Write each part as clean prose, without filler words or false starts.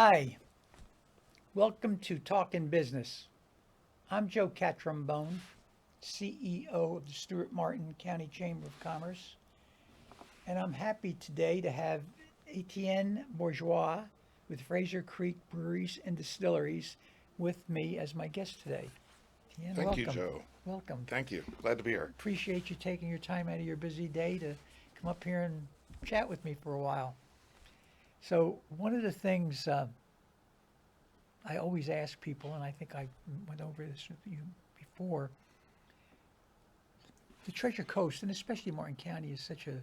Hi, welcome to Talkin Business. I'm Joe Catrambone, CEO of the Stuart Martin County Chamber of Commerce, and I'm happy today to have Etienne Bourgeois with Frazier Creek Breweries and Distilleries with me as my guest today. Etienne, Thank you, welcome. Joe. Welcome. Thank you. Glad to be here. Appreciate you taking your time out of your busy day to come up here and chat with me for a while. So, one of the things I always ask people, and I think I went over this with you before, the Treasure Coast, and especially Martin County, is such a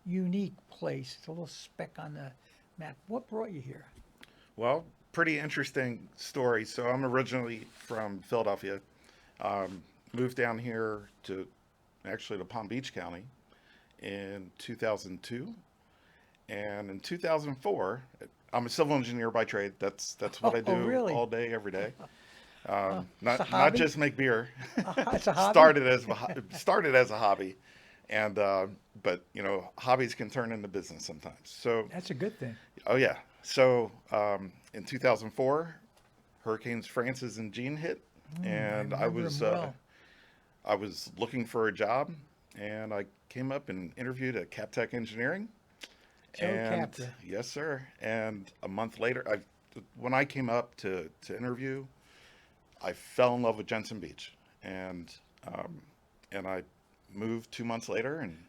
unique place. It's a little speck on the map. What brought you here? Well, pretty interesting story. So I'm originally from Philadelphia. Moved down here to actually to Palm Beach County in 2002, and in 2004, I'm a civil engineer by trade. That's what I Oh, do really? all day, every day. It's a Not hobby? just make beer. It's a hobby? Started as a hobby, and but hobbies can turn into business sometimes. So That's a good thing. oh yeah. So in 2004, Hurricanes Francis and Jean hit, I and remember him well. I was looking for a job, and I came up and interviewed at CapTech Engineering. Joe And Capra. yes, sir. And a month later, when I came up to interview, I fell in love with Jensen Beach, um, and I moved 2 months later, and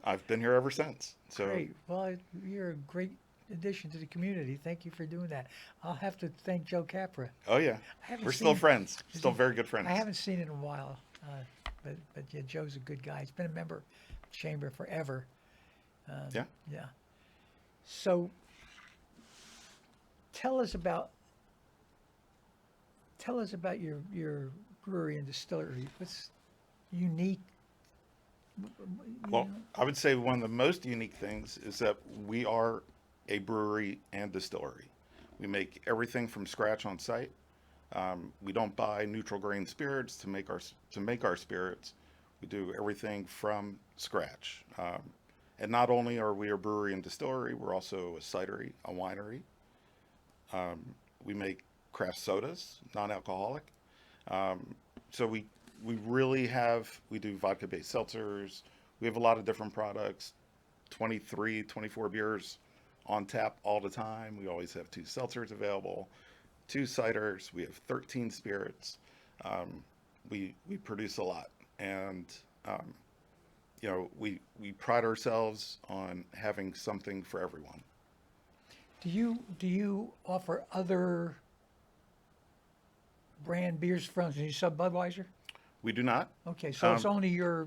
I've been here ever since. So Great. Well, you're a great addition to the community. Thank you for doing that. I'll have to thank Joe Capra. oh yeah, I haven't we're still seen. friends, Is still he? very good I friends. haven't seen it in a while, but yeah, Joe's a good guy. He's been a member of the chamber forever. Yeah. Yeah. So tell us about tell us about your brewery and distillery. What's unique? You Well, know? I would say one of the most unique things is that we are a brewery and distillery. We make everything from scratch on site. We don't buy neutral grain spirits to make our spirits. We do everything from scratch. And not only are we a brewery and distillery, we're also a cidery, a winery. We make craft sodas, non-alcoholic. Um, so we do vodka-based seltzers. We have a lot of different products, 23, 24 beers on tap all the time. We always have two seltzers available, two ciders. We have 13 spirits. We produce a lot, and um, we pride ourselves on having something for everyone. Do you offer other brand beers from you sub Budweiser? We do not. Okay, so it's Um, only your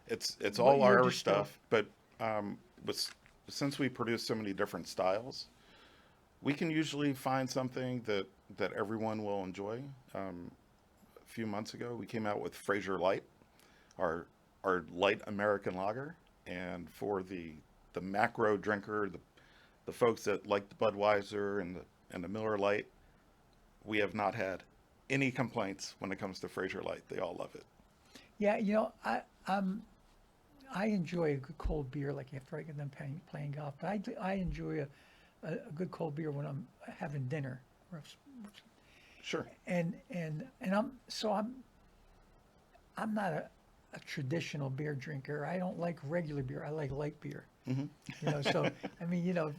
it's what all your our distill. stuff, but um, with, since we produce so many different styles, we can usually find something that everyone will enjoy. A few months ago, we came out with Frazier Light, our light American lager, and for the macro drinker, the folks that like the Budweiser and the Miller Light, we have not had any complaints when it comes to Frazier Light. They all love it. Yeah, I enjoy a good cold beer like after I get done playing golf. But I enjoy a good cold beer when I'm having dinner. Or Sure. and I'm not a traditional beer drinker. I don't like regular beer. I like light beer. Hmm. So I mean,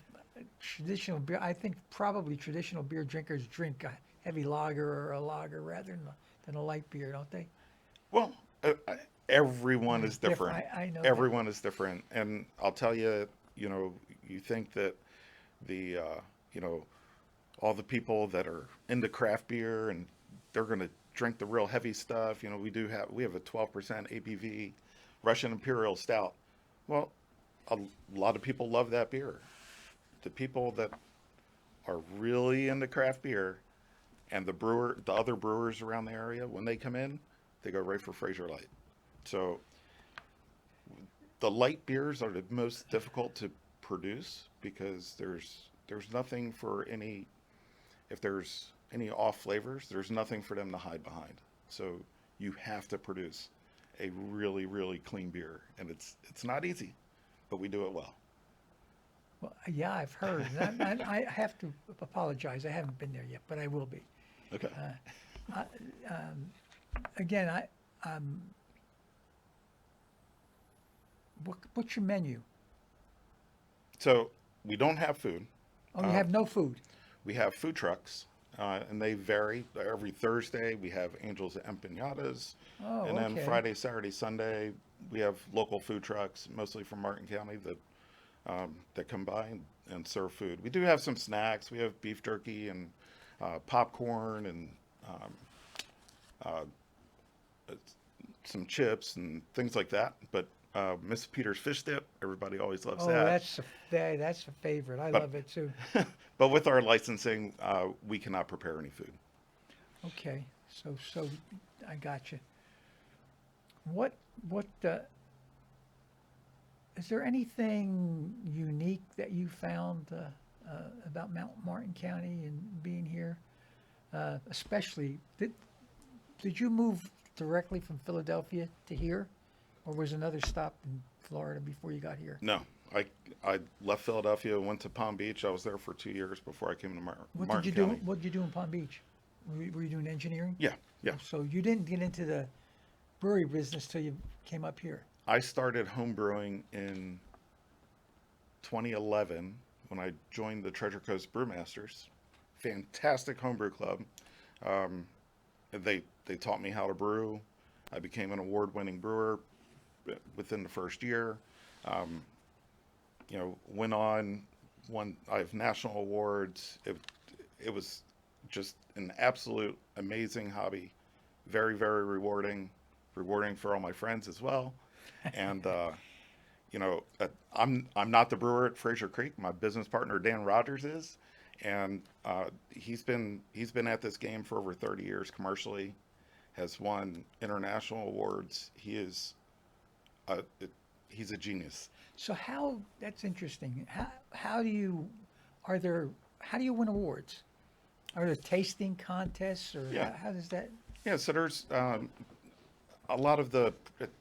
traditional beer. I think probably traditional beer drinkers drink a heavy lager or a lager rather than a light beer, don't they? Well, everyone Everyone's is different. different. I know that. Everyone is different, and I'll tell you, you think that the all the people that are into craft beer and they're going to drink the real heavy stuff. We have a 12% ABV Russian Imperial Stout. Well, a lot of people love that beer. The people that are really into craft beer and the other brewers around the area, when they come in, they go right for Fraser Light. So the light beers are the most difficult to produce because there's nothing for any if there's any off flavors, there's nothing for them to hide behind. So you have to produce a really really clean beer, and it's not easy, but we do it well. Well, yeah, I've heard. And I have to apologize. I haven't been there yet, but I will be. Okay. Again, what's your menu? So we don't have food. Oh, you have no food. We have food trucks, and they vary. Every Thursday we have Angels Empanadas, Oh, and then okay. Friday, Saturday, Sunday we have local food trucks, mostly from Martin County, that come by and serve food. We do have some snacks. We have beef jerky and popcorn and um, some chips and things like that. But Miss Peter's fish dip, everybody always loves Oh, that. that's a favorite. I But- love it too. But with our licensing, we cannot prepare any food. Okay, so I got you. What is there anything unique that you found about Mount Martin County and being here? Especially, did you move directly from Philadelphia to here, or was another stop in Florida before you got here? No, I left Philadelphia, went to Palm Beach. I was there for 2 years before I came to What Martin did you County. do? What did you do in Palm Beach? Were you doing engineering? Yeah, yeah. So you didn't get into the brewery business till you came up here. I started home brewing in 2011 when I joined the Treasure Coast Brewmasters. Fantastic homebrew club. They taught me how to brew. I became an award-winning brewer within the first year. Went on, won. I have national awards. It was just an absolute amazing hobby. Very, very rewarding for all my friends as well. And I'm not the brewer at Frazier Creek. My business partner Dan Rogers is, and he's been at this game for over 30 years commercially. Has won international awards. He's a genius. So that's interesting. How do you win awards? Are there tasting contests or Yeah. how does that? Yeah, so there's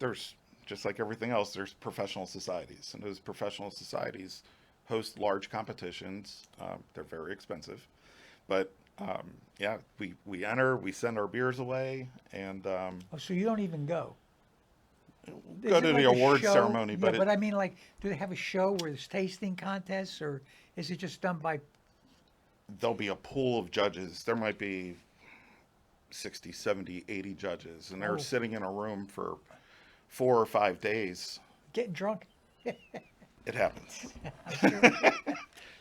there's just like everything else, there's professional societies, and those professional societies host large competitions. They're very expensive, but yeah, we enter, we send our beers away, and Oh, so you don't even go? Is go it to like the a award show? ceremony. Yeah, But but I mean, like, do they have a show where there's tasting contests, or is it just done by? there'll be a pool of judges. There might be 60, 70, 80 judges, and they're Oh. sitting in a room for 4 or 5 days. Getting drunk? It happens. I'm sure.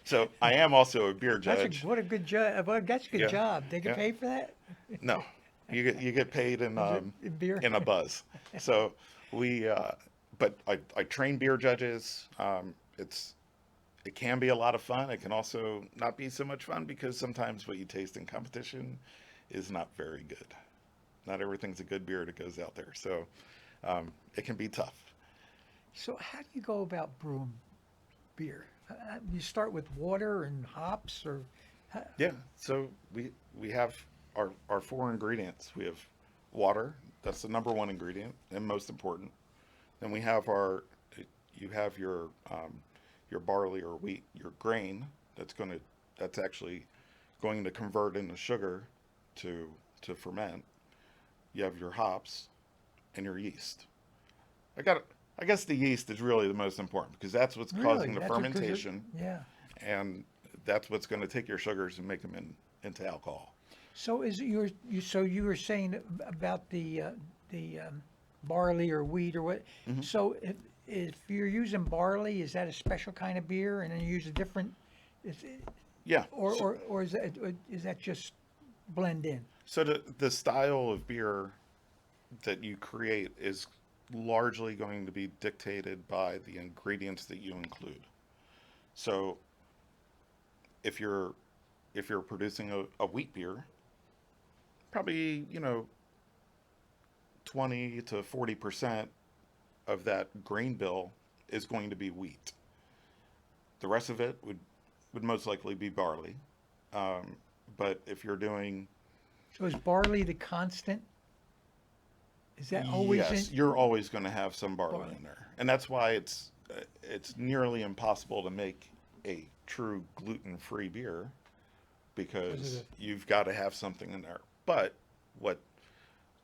So I am also a beer judge. What a good job. That's a good Yeah. job. They get Yeah. paid for that? No, you get paid in In beer? in a buzz. So but I train beer judges. It can be a lot of fun. It can also not be so much fun because sometimes what you taste in competition is not very good. Not everything's a good beer that goes out there. So it can be tough. So how do you go about brewing beer? You start with water and hops, or Yeah. So we have our 4 ingredients. We have water. That's the number 1 ingredient and most important. Then we have you have your barley or wheat, your grain that's actually going to convert into sugar to ferment. You have your hops and your yeast. I guess the yeast is really the most important because that's what's causing the That's what- 'cause fermentation, yeah. and that's what's going to take your sugars and make them into alcohol. So you were saying about the barley or wheat or what? Mm-hmm. So if you're using barley, is that a special kind of beer, and then you use a different, Yeah. or is that just blend in? So the style of beer that you create is largely going to be dictated by the ingredients that you include. So if you're producing a wheat beer, probably 20 to 40% of that grain bill is going to be wheat. The rest of it would most likely be barley. But if you're doing So is barley the constant? Is that always yes, in? you're always going to have some barley Barley. in there, and that's why it's nearly impossible to make a true gluten-free beer Was because it you've got to have something in there. But what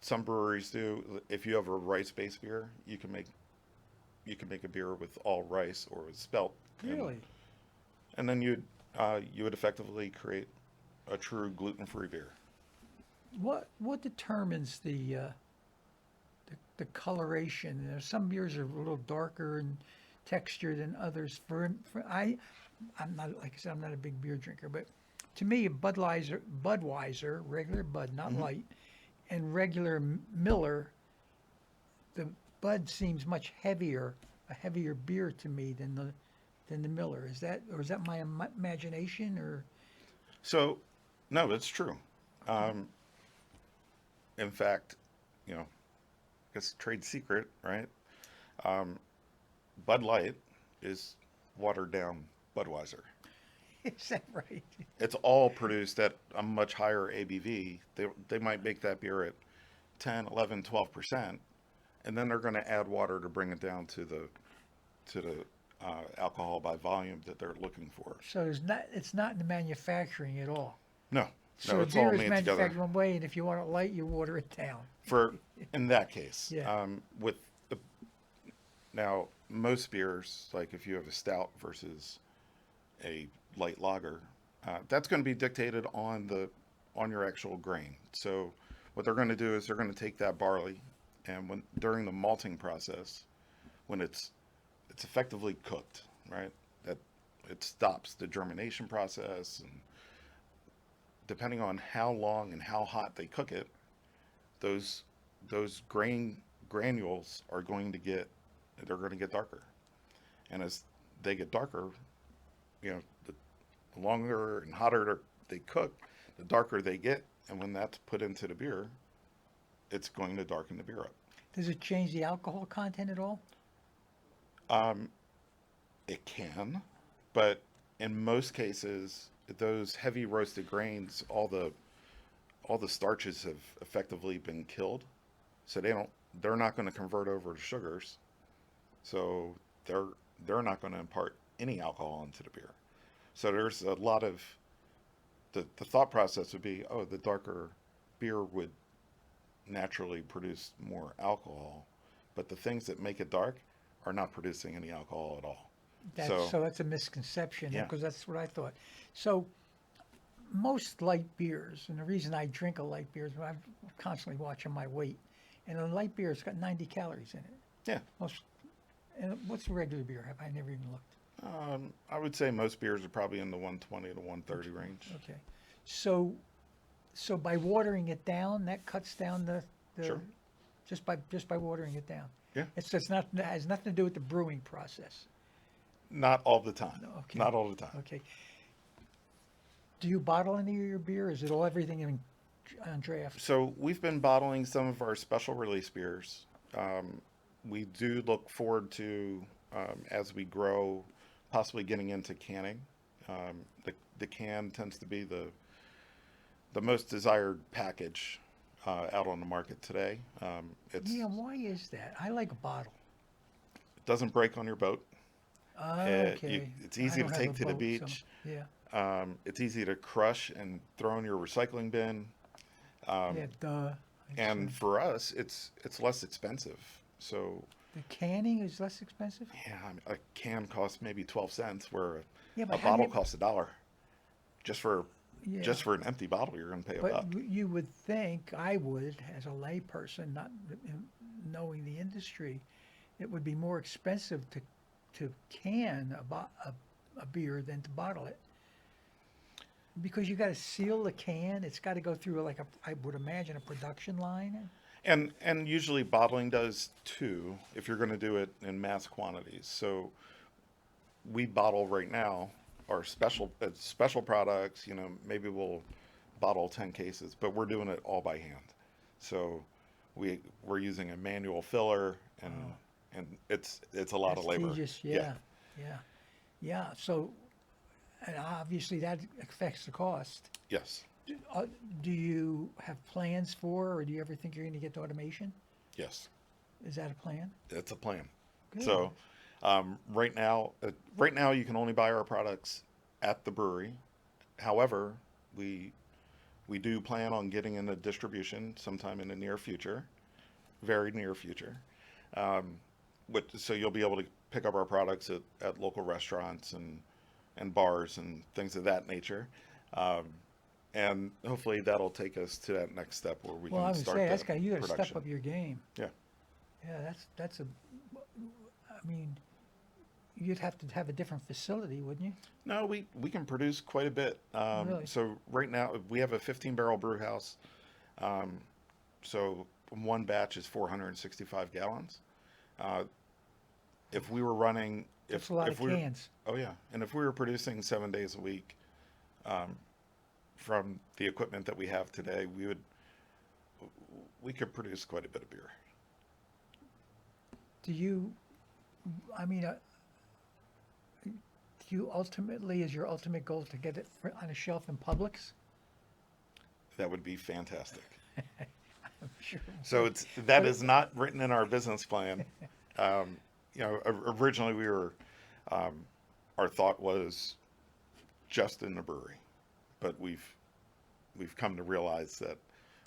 some breweries do, if you have a rice-based beer, you can make a beer with all rice or with spelt, really? and then you would effectively create a true gluten-free beer. What determines the coloration? Some beers are a little darker in texture than others. I'm not, like I said, I'm not a big beer drinker, but to me, Budweiser, regular Bud, not Mhm. light, and regular Miller, the Bud seems much heavier, a heavier beer to me than the Miller. Is that my imagination or? So, no, it's true. Um, in fact, you know, I guess trade secret, right? Um, Bud Light is watered down Budweiser. Is that right? It's all produced at a much higher ABV. They might make that beer at 10, 11, 12%, and then they're going to add water to bring it down to the alcohol by volume that they're looking for. So it's not in the manufacturing at all. No, So no, the it's all beer is made together. manufactured one way, and if you want it light, you water it down. For in that case, Yeah. with the now most beers, like if you have a stout versus a light lager, that's going to be dictated on your actual grain. So what they're going to do is they're going to take that barley, and when during the malting process, when it's effectively cooked, right? That it stops the germination process, and depending on how long and how hot they cook it, those granules are going to get darker, and as they get darker, the longer and hotter they cook, the darker they get, and when that's put into the beer, it's going to darken the beer up. Does it change the alcohol content at all? It can, but in most cases, those heavy roasted grains, all the starches have effectively been killed, so they're not going to convert over to sugars, so they're not going to impart any alcohol into the beer. So there's a lot of the thought process would be, oh, the darker beer would naturally produce more alcohol, but the things that make it dark are not producing any alcohol at all. So that's a misconception, Yeah. because that's what I thought. So most light beers, and the reason I drink a light beer is I'm constantly watching my weight, and a light beer has got 90 calories in it. Yeah. And what's a regular beer? Have I never even looked? I would say most beers are probably in the 120 to 130 range. Okay. So by watering it down, that cuts down the Sure. just by watering it down. Yeah. It's just not, it has nothing to do with the brewing process. Not all the time. Okay. Not all the time. Okay. Do you bottle any of your beer? Is it everything on draft? So we've been bottling some of our special release beers. We do look forward to, as we grow, possibly getting into canning. The can tends to be the most desired package out on the market today. Yeah, why is that? I like a bottle. It doesn't break on your boat. Okay. It's easy I to don't have take a to the boat, beach. Yeah. It's easy to crush and throw in your recycling bin. Yeah, duh. And for us, it's less expensive. So The canning is less expensive? yeah, I mean, a can costs maybe 12 cents, where Yeah, a but how do bottle you- costs $1. Just for Yeah. just for an empty bottle, you're going to pay a buck. But you would think, I would, as a layperson, not knowing the industry, it would be more expensive to can a beer than to bottle it. Because you got to seal the can. It's got to go through I would imagine, a production line. And usually bottling does too, if you're going to do it in mass quantities. So we bottle right now our special products. Maybe we'll bottle 10 cases, but we're doing it all by hand. So we're using a manual filler, and it's a lot of labor. Prestigious, yeah. So, and obviously that affects the cost. Yes. Do you have plans for, or do you ever think you're going to get to automation? Yes. Is that a plan? It's a plan. Good. So Right now you can only buy our products at the brewery. However, we we do plan on getting into distribution sometime in the near future, very near future. Um, so you'll be able to pick up our products at local restaurants and bars and things of that nature. Um, and hopefully that'll take us to that next step where we Well, I can would start say the that's got you got to step production. up your game. Yeah. Yeah, that's a. I mean, you'd have to have a different facility, wouldn't you? No, we can produce quite a bit. Really? So right now we have a 15 barrel brew house. Um, so one batch is 465 gallons. Uh, if we were running, That's a lot if of we were, cans. oh yeah, and if we were producing 7 days a week, um, from the equipment that we have today, we could produce quite a bit of beer. Do you? I mean, do you ultimately is your ultimate goal to get it on a shelf in Publix? That would be fantastic. I'm sure. So that But is not written in our business plan. Um, Originally um, our thought was just in the brewery, but we've come to realize that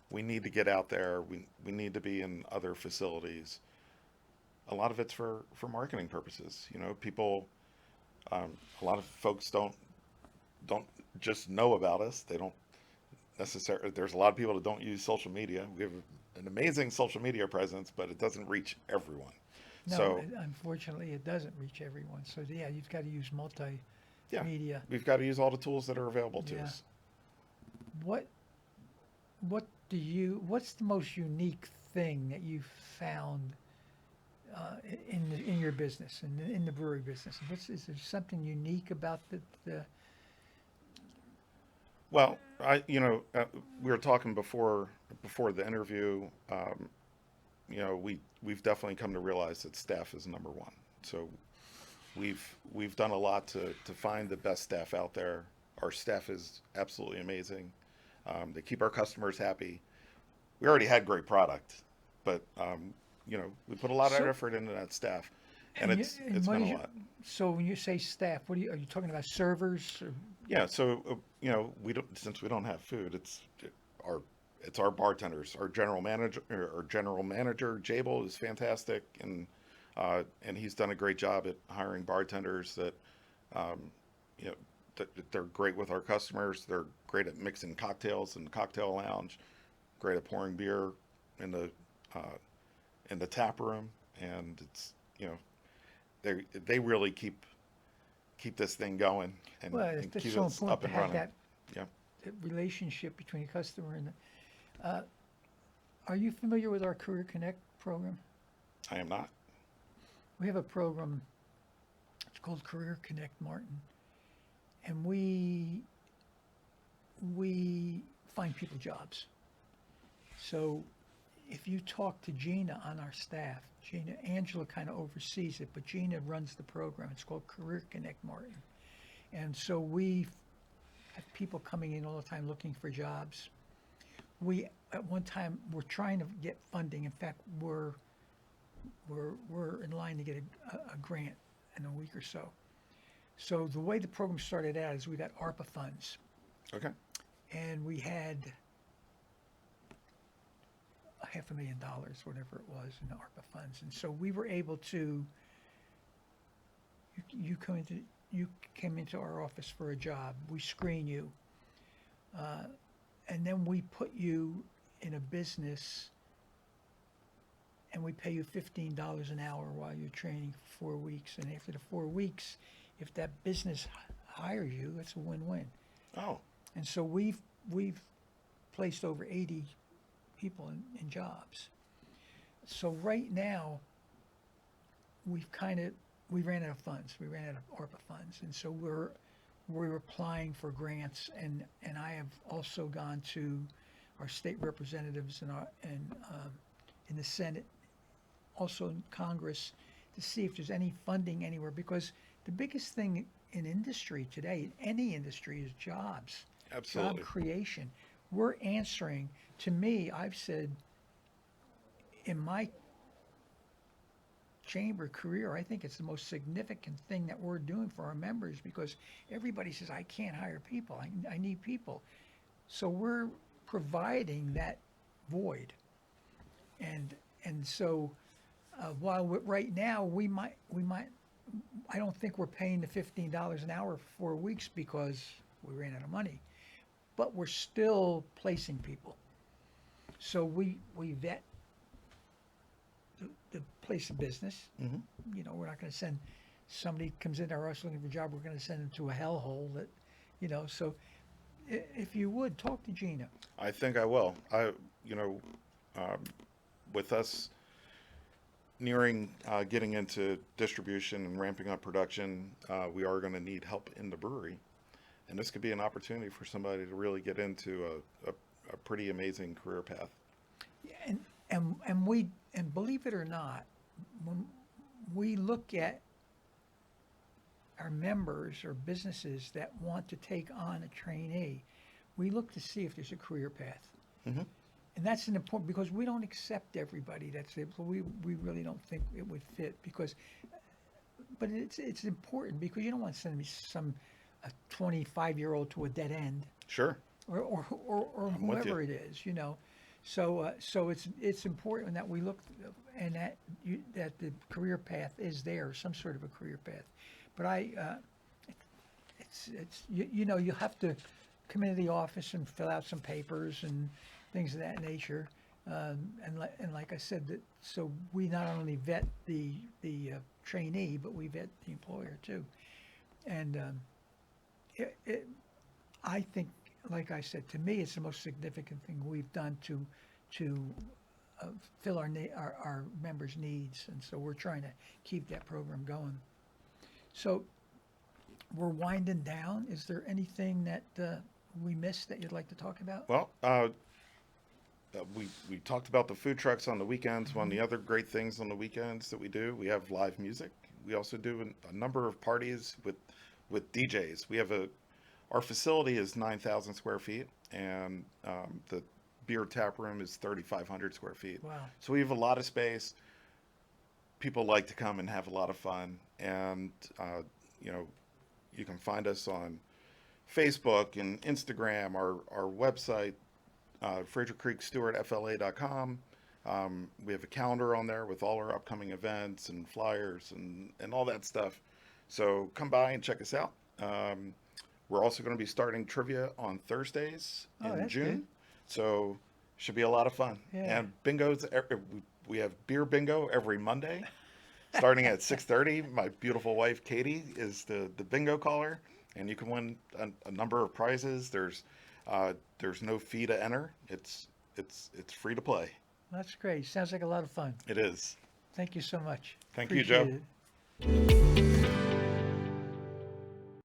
we need to get out there. We need to be in other facilities. A lot of it's for marketing purposes. People, a lot of folks don't just know about us. They don't necessarily. There's a lot of people that don't use social media. We have an amazing social media presence, but it doesn't reach everyone. no, So unfortunately, it doesn't reach everyone. So yeah, you've got to use yeah, multimedia. we've got to use all the tools that are available to Yeah. us. What what's the most unique thing that you've found in your business, in the brewery business? Is there something unique about the Well, we were talking before the interview. We've definitely come to realize that staff is number one. So we've done a lot to find the best staff out there. Our staff is absolutely amazing. They keep our customers happy. We already had great product, but we put a lot of so effort into that staff, and and, it's what been is a your, lot. so when you say staff, are you talking about servers? Or, Yeah, so we don't since we don't have food, our our bartenders, our general manager Jabel is fantastic, and he's done a great job at hiring bartenders that um, you know they're great with our customers. They're great at mixing cocktails in the cocktail lounge, great at pouring beer in the uh, tap room, and it's they really keep this thing going well, and it's keep so us important up to and have running. Yeah, that relationship between the customer and the. Are you familiar with our Career Connect program? I am not. We have a program. It's called Career Connect, Martin, and we find people jobs. So if you talk to Gina on our staff, Angela kind of oversees it, but Gina runs the program. It's called Career Connect, Martin. And so we have people coming in all the time looking for jobs. We, at one time, were trying to get funding. In fact, we're in line to get a grant in a week or so. So the way the program started out is we got ARPA funds, Okay. and we had $500,000, whatever it was, in the ARPA funds. And so we were able to, you came into our office for a job, we screen you, and then we put you in a business and we pay you $15 an hour while you're training for 4 weeks. And after the 4 weeks, if that business hires you, it's a win-win. Oh, And so we've placed over 80 people in jobs. So right now, we ran out of funds. We ran out of ARPA funds, and so we're applying for grants. And I have also gone to our state representatives in the Senate, also in Congress, to see if there's any funding anywhere. Because the biggest thing in industry today, in any industry, is jobs. absolutely. Job creation. We're answering. To me, I've said in my chamber career, I think it's the most significant thing that we're doing for our members, because everybody says, I can't hire people. I need people. So we're providing that void. And so while right now we might, I don't think we're paying the $15 an hour for 4 weeks because we ran out of money, but we're still placing people. So we vet the place of business. You know, we're not going to send somebody comes into our house looking for a job. We're going to send them to a hellhole that, you know. So if you would talk to Gina. I think I will. With us nearing getting into distribution and ramping up production, we are going to need help in the brewery, and this could be an opportunity for somebody to really get into a pretty amazing career path. And believe it or not, when we look at our members or businesses that want to take on a trainee, we look to see if there's a career path. And that's an important, because we don't accept everybody that's able. We really don't think it would fit, but it's important, because you don't want to send me a 25-year-old to a dead end. Sure. Or whoever it is, you know. So it's important that we look, and that the career path is there, some sort of a career path. But you know, you have to come into the office and fill out some papers and things of that nature. And like I said, so we not only vet the trainee, but we vet the employer too. And I think, like I said, to me, it's the most significant thing we've done to fill our members' needs, and so we're trying to keep that program going. So we're winding down. Is there anything that we missed that you'd like to talk about? Well, we talked about the food trucks on the weekends. One of the other great things on the weekends that we do, we have live music. We also do a number of parties with DJs. We have our facility is 9,000 square feet, and the beer tap room is 3,500 square feet. Wow. So we have a lot of space. People like to come and have a lot of fun. And, you know, you can find us on Facebook and Instagram, our website, Frazier Creek, Stuart, FLA.com. We have a calendar on there with all our upcoming events and flyers and all that stuff. So come by and check us out. We're also going to be starting trivia on Thursdays in June. Good. So should be a lot of fun. Yeah. And bingos, we have beer bingo every Monday starting at 6:30. My beautiful wife, Katie, is the bingo caller, and you can win a number of prizes. There's no fee to enter. It's free to play. That's great. Sounds like a lot of fun. It is. Thank you so much. Thank you, Joe. Appreciate it.